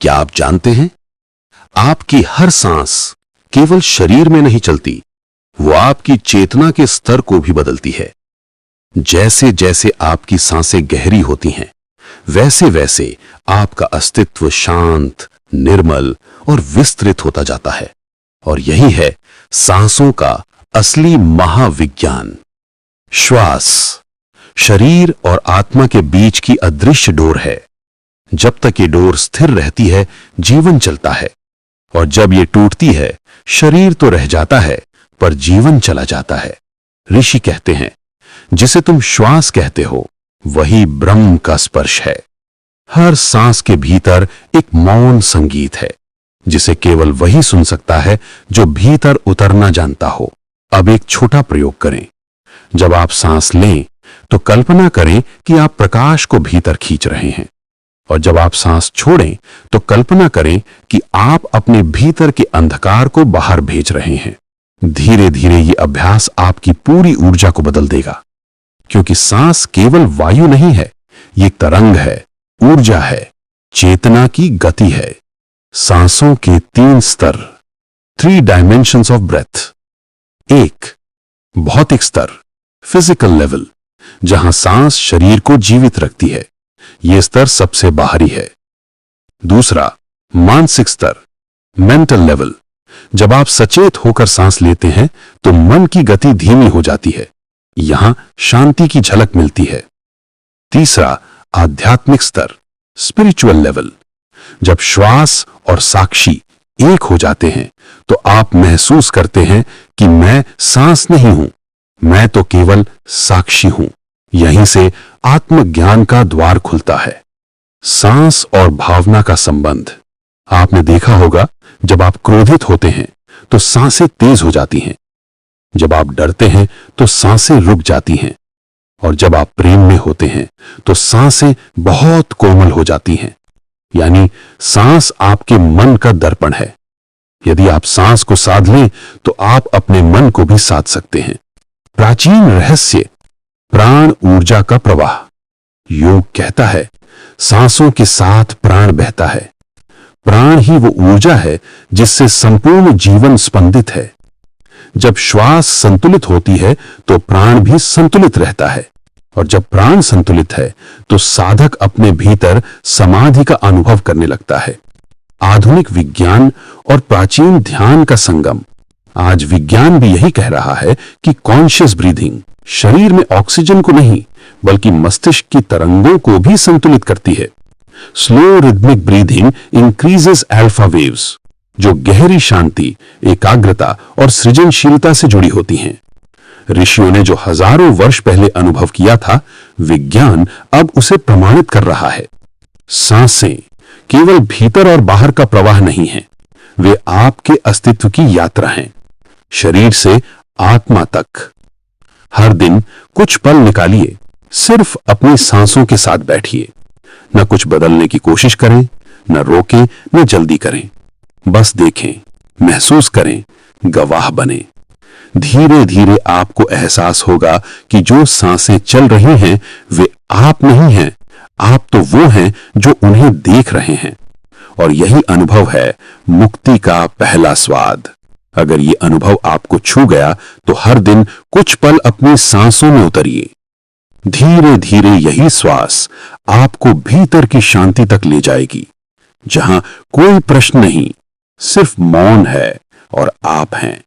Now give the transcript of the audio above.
क्या आप जानते हैं, आपकी हर सांस केवल शरीर में नहीं चलती, वो आपकी चेतना के स्तर को भी बदलती है। जैसे जैसे आपकी सांसें गहरी होती हैं, वैसे वैसे आपका अस्तित्व शांत, निर्मल और विस्तृत होता जाता है। और यही है सांसों का असली महाविज्ञान। श्वास शरीर और आत्मा के बीच की अदृश्य डोर है। जब तक ये डोर स्थिर रहती है, जीवन चलता है, और जब ये टूटती है, शरीर तो रह जाता है पर जीवन चला जाता है। ऋषि कहते हैं, जिसे तुम श्वास कहते हो वही ब्रह्म का स्पर्श है। हर सांस के भीतर एक मौन संगीत है, जिसे केवल वही सुन सकता है जो भीतर उतरना जानता हो। अब एक छोटा प्रयोग करें। जब आप सांस लें तो कल्पना करें कि आप प्रकाश को भीतर खींच रहे हैं, और जब आप सांस छोड़ें तो कल्पना करें कि आप अपने भीतर के अंधकार को बाहर भेज रहे हैं। धीरे धीरे ये अभ्यास आपकी पूरी ऊर्जा को बदल देगा, क्योंकि सांस केवल वायु नहीं है, ये एक तरंग है, ऊर्जा है, चेतना की गति है। सांसों के 3 स्तर, 3 डायमेंशंस ऑफ ब्रेथ। 1 भौतिक स्तर, फिजिकल लेवल, जहां सांस शरीर को जीवित रखती है, यह स्तर सबसे बाहरी है। दूसरा मानसिक स्तर, मेंटल लेवल, जब आप सचेत होकर सांस लेते हैं तो मन की गति धीमी हो जाती है, यहां शांति की झलक मिलती है। तीसरा आध्यात्मिक स्तर, स्पिरिचुअल लेवल, जब श्वास और साक्षी एक हो जाते हैं तो आप महसूस करते हैं कि मैं सांस नहीं हूं, मैं तो केवल साक्षी हूं। यहीं से आत्मज्ञान का द्वार खुलता है। सांस और भावना का संबंध। आपने देखा होगा, जब आप क्रोधित होते हैं तो सांसें तेज हो जाती हैं, जब आप डरते हैं तो सांसें रुक जाती हैं, और जब आप प्रेम में होते हैं तो सांसें बहुत कोमल हो जाती हैं। यानी सांस आपके मन का दर्पण है। यदि आप सांस को साध लें तो आप अपने मन को भी साध सकते हैं। प्राचीन रहस्य, प्राण ऊर्जा का प्रवाह। योग कहता है, सांसों के साथ प्राण बहता है। प्राण ही वो ऊर्जा है जिससे संपूर्ण जीवन स्पंदित है। जब श्वास संतुलित होती है तो प्राण भी संतुलित रहता है, और जब प्राण संतुलित है तो साधक अपने भीतर समाधि का अनुभव करने लगता है। आधुनिक विज्ञान और प्राचीन ध्यान का संगम। आज विज्ञान भी यही कह रहा है कि कॉन्शियस ब्रीदिंग शरीर में ऑक्सीजन को नहीं बल्कि मस्तिष्क की तरंगों को भी संतुलित करती है। Slow rhythmic breathing increases alpha waves, जो गहरी शांति, एकाग्रता और सृजनशीलता से जुड़ी होती हैं। ऋषियों ने जो हजारों वर्ष पहले अनुभव किया था, विज्ञान अब उसे प्रमाणित कर रहा है। सांसें केवल भीतर और बाहर का प्रवाह नहीं है, वे आपके अस्तित्व की यात्रा हैं, शरीर से आत्मा तक। हर दिन कुछ पल निकालिए, सिर्फ अपनी सांसों के साथ बैठिए। न कुछ बदलने की कोशिश करें, न रोकें, न जल्दी करें। बस देखें, महसूस करें, गवाह बने। धीरे धीरे आपको एहसास होगा कि जो सांसें चल रही हैं वे आप नहीं हैं, आप तो वो हैं जो उन्हें देख रहे हैं। और यही अनुभव है मुक्ति का पहला स्वाद। अगर ये अनुभव आपको छू गया तो हर दिन कुछ पल अपनी सांसों में उतरिए। धीरे धीरे यही श्वास आपको भीतर की शांति तक ले जाएगी, जहां कोई प्रश्न नहीं, सिर्फ मौन है और आप हैं।